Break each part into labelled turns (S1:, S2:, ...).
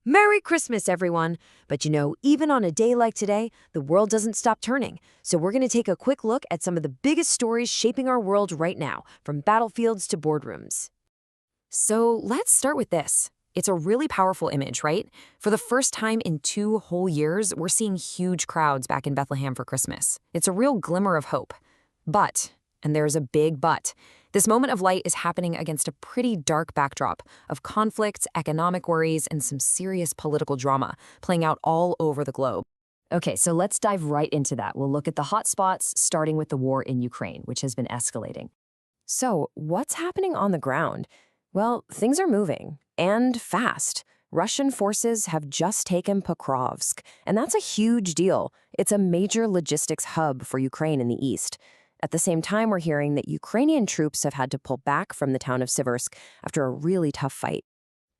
S1: Merry Christmas, everyone! But even on a day like today, the world doesn't stop turning. So we're going to take a quick look at some of the biggest stories shaping our world right now, from battlefields to boardrooms. So let's start with this. It's a really powerful image, right? For the first time in 2 whole years, we're seeing huge crowds back in Bethlehem for Christmas. It's a real glimmer of hope. But, and there's a big but, this moment of light is happening against a pretty dark backdrop of conflict, economic worries, and some serious political drama playing out all over the globe. Okay, so let's dive right into that. We'll look at the hot spots, starting with the war in Ukraine, which has been escalating. So, what's happening on the ground? Well, things are moving, and fast. Russian forces have just taken Pokrovsk, and that's a huge deal. It's a major logistics hub for Ukraine in the east. At the same time, we're hearing that Ukrainian troops have had to pull back from the town of Siversk after a really tough fight.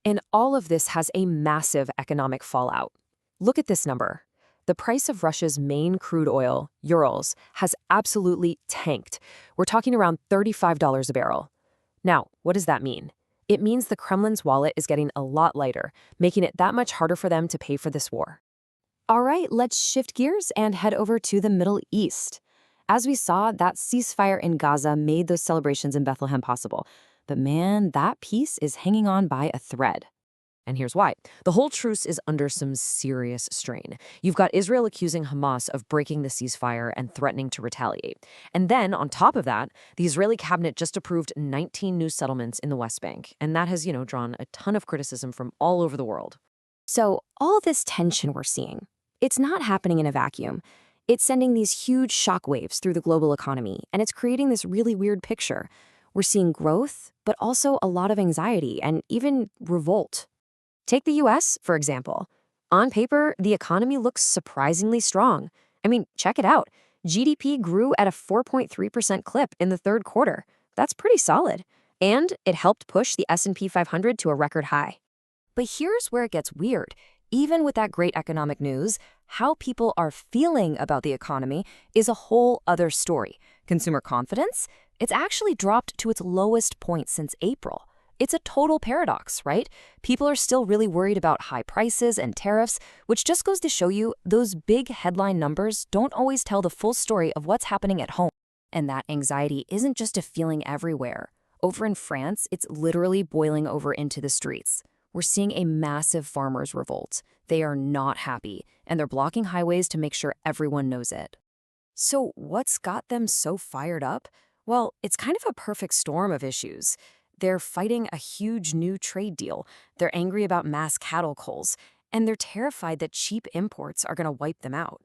S1: And all of this has a massive economic fallout. Look at this number. The price of Russia's main crude oil, Urals, has absolutely tanked. We're talking around $35 a barrel. Now, what does that mean? It means the Kremlin's wallet is getting a lot lighter, making it that much harder for them to pay for this war. All right, let's shift gears and head over to the Middle East. As we saw, that ceasefire in Gaza made those celebrations in Bethlehem possible. But man, that peace is hanging on by a thread. And here's why. The whole truce is under some serious strain. You've got Israel accusing Hamas of breaking the ceasefire and threatening to retaliate. And then, on top of that, the Israeli cabinet just approved 19 new settlements in the West Bank. And that has, drawn a ton of criticism from all over the world. So all this tension we're seeing, it's not happening in a vacuum. It's sending these huge shockwaves through the global economy, and it's creating this really weird picture. We're seeing growth, but also a lot of anxiety and even revolt. Take the US, for example. On paper, the economy looks surprisingly strong. I mean, check it out. GDP grew at a 4.3% clip in the third quarter. That's pretty solid. And it helped push the S&P 500 to a record high. But here's where it gets weird. Even with that great economic news, how people are feeling about the economy is a whole other story. Consumer confidence? It's actually dropped to its lowest point since April. It's a total paradox, right? People are still really worried about high prices and tariffs, which just goes to show you those big headline numbers don't always tell the full story of what's happening at home. And that anxiety isn't just a feeling everywhere. Over in France, it's literally boiling over into the streets. We're seeing a massive farmers' revolt. They are not happy, and they're blocking highways to make sure everyone knows it. So what's got them so fired up? Well, it's kind of a perfect storm of issues. They're fighting a huge new trade deal, they're angry about mass cattle culls, and they're terrified that cheap imports are going to wipe them out.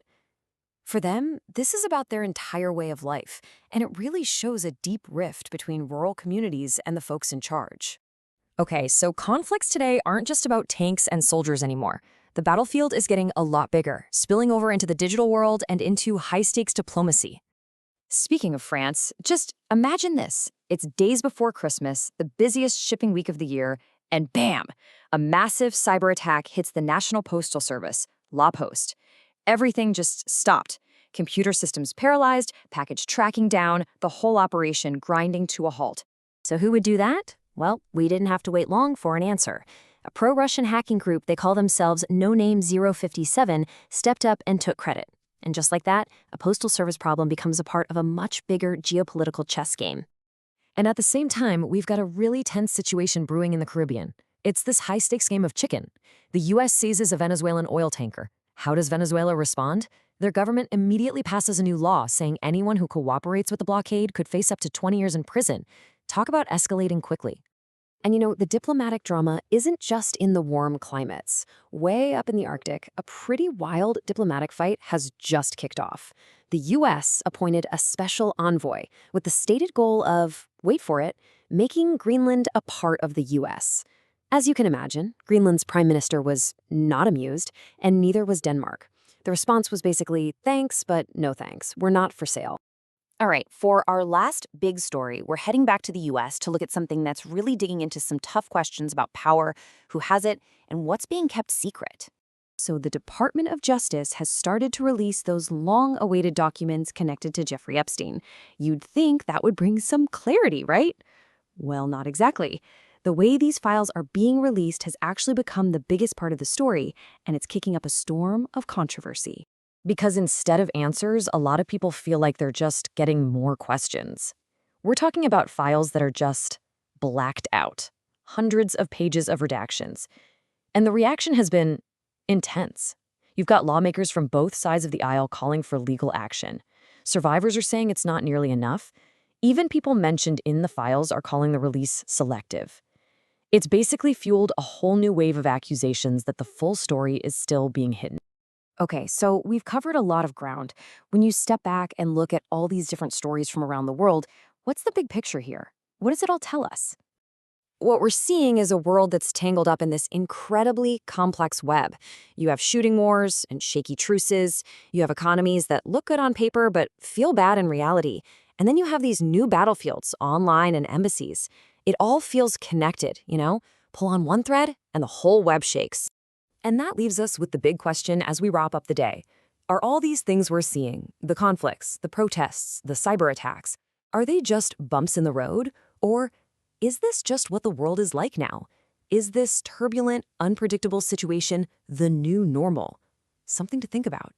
S1: For them, this is about their entire way of life, and it really shows a deep rift between rural communities and the folks in charge. Okay, so conflicts today aren't just about tanks and soldiers anymore. The battlefield is getting a lot bigger, spilling over into the digital world and into high-stakes diplomacy. Speaking of France, just imagine this. It's days before Christmas, the busiest shipping week of the year, and bam! A massive cyber attack hits the National Postal Service, La Poste. Everything just stopped. Computer systems paralyzed, package tracking down, the whole operation grinding to a halt. So who would do that? Well, we didn't have to wait long for an answer. A pro-Russian hacking group they call themselves No Name 057 stepped up and took credit. And just like that, a postal service problem becomes a part of a much bigger geopolitical chess game. And at the same time, we've got a really tense situation brewing in the Caribbean. It's this high-stakes game of chicken. The U.S. seizes a Venezuelan oil tanker. How does Venezuela respond? Their government immediately passes a new law saying anyone who cooperates with the blockade could face up to 20 years in prison. Talk about escalating quickly. And the diplomatic drama isn't just in the warm climates. Way up in the Arctic, a pretty wild diplomatic fight has just kicked off. The U.S. appointed a special envoy with the stated goal of, wait for it, making Greenland a part of the U.S. As you can imagine, Greenland's prime minister was not amused, and neither was Denmark. The response was basically, thanks, but no thanks. We're not for sale. All right, for our last big story, we're heading back to the U.S. to look at something that's really digging into some tough questions about power, who has it, and what's being kept secret. So the Department of Justice has started to release those long-awaited documents connected to Jeffrey Epstein. You'd think that would bring some clarity, right? Well, not exactly.
S2: The way these files are being released has actually become the biggest part of the story, and it's kicking up a storm of controversy.
S1: Because instead of answers, a lot of people feel like they're just getting more questions. We're talking about files that are just blacked out, hundreds of pages of redactions. And the reaction has been intense. You've got lawmakers from both sides of the aisle calling for legal action. Survivors are saying it's not nearly enough. Even people mentioned in the files are calling the release selective. It's basically fueled a whole new wave of accusations that the full story is still being hidden.
S2: Okay, so we've covered a lot of ground. When you step back and look at all these different stories from around the world, what's the big picture here? What does it all tell us?
S1: What we're seeing is a world that's tangled up in this incredibly complex web. You have shooting wars and shaky truces. You have economies that look good on paper but feel bad in reality. And then you have these new battlefields, online and embassies. It all feels connected, you know? Pull on one thread and the whole web shakes. And that leaves us with the big question as we wrap up the day. Are all these things we're seeing, the conflicts, the protests, the cyber attacks, are they just bumps in the road? Or is this just what the world is like now? Is this turbulent, unpredictable situation the new normal? Something to think about.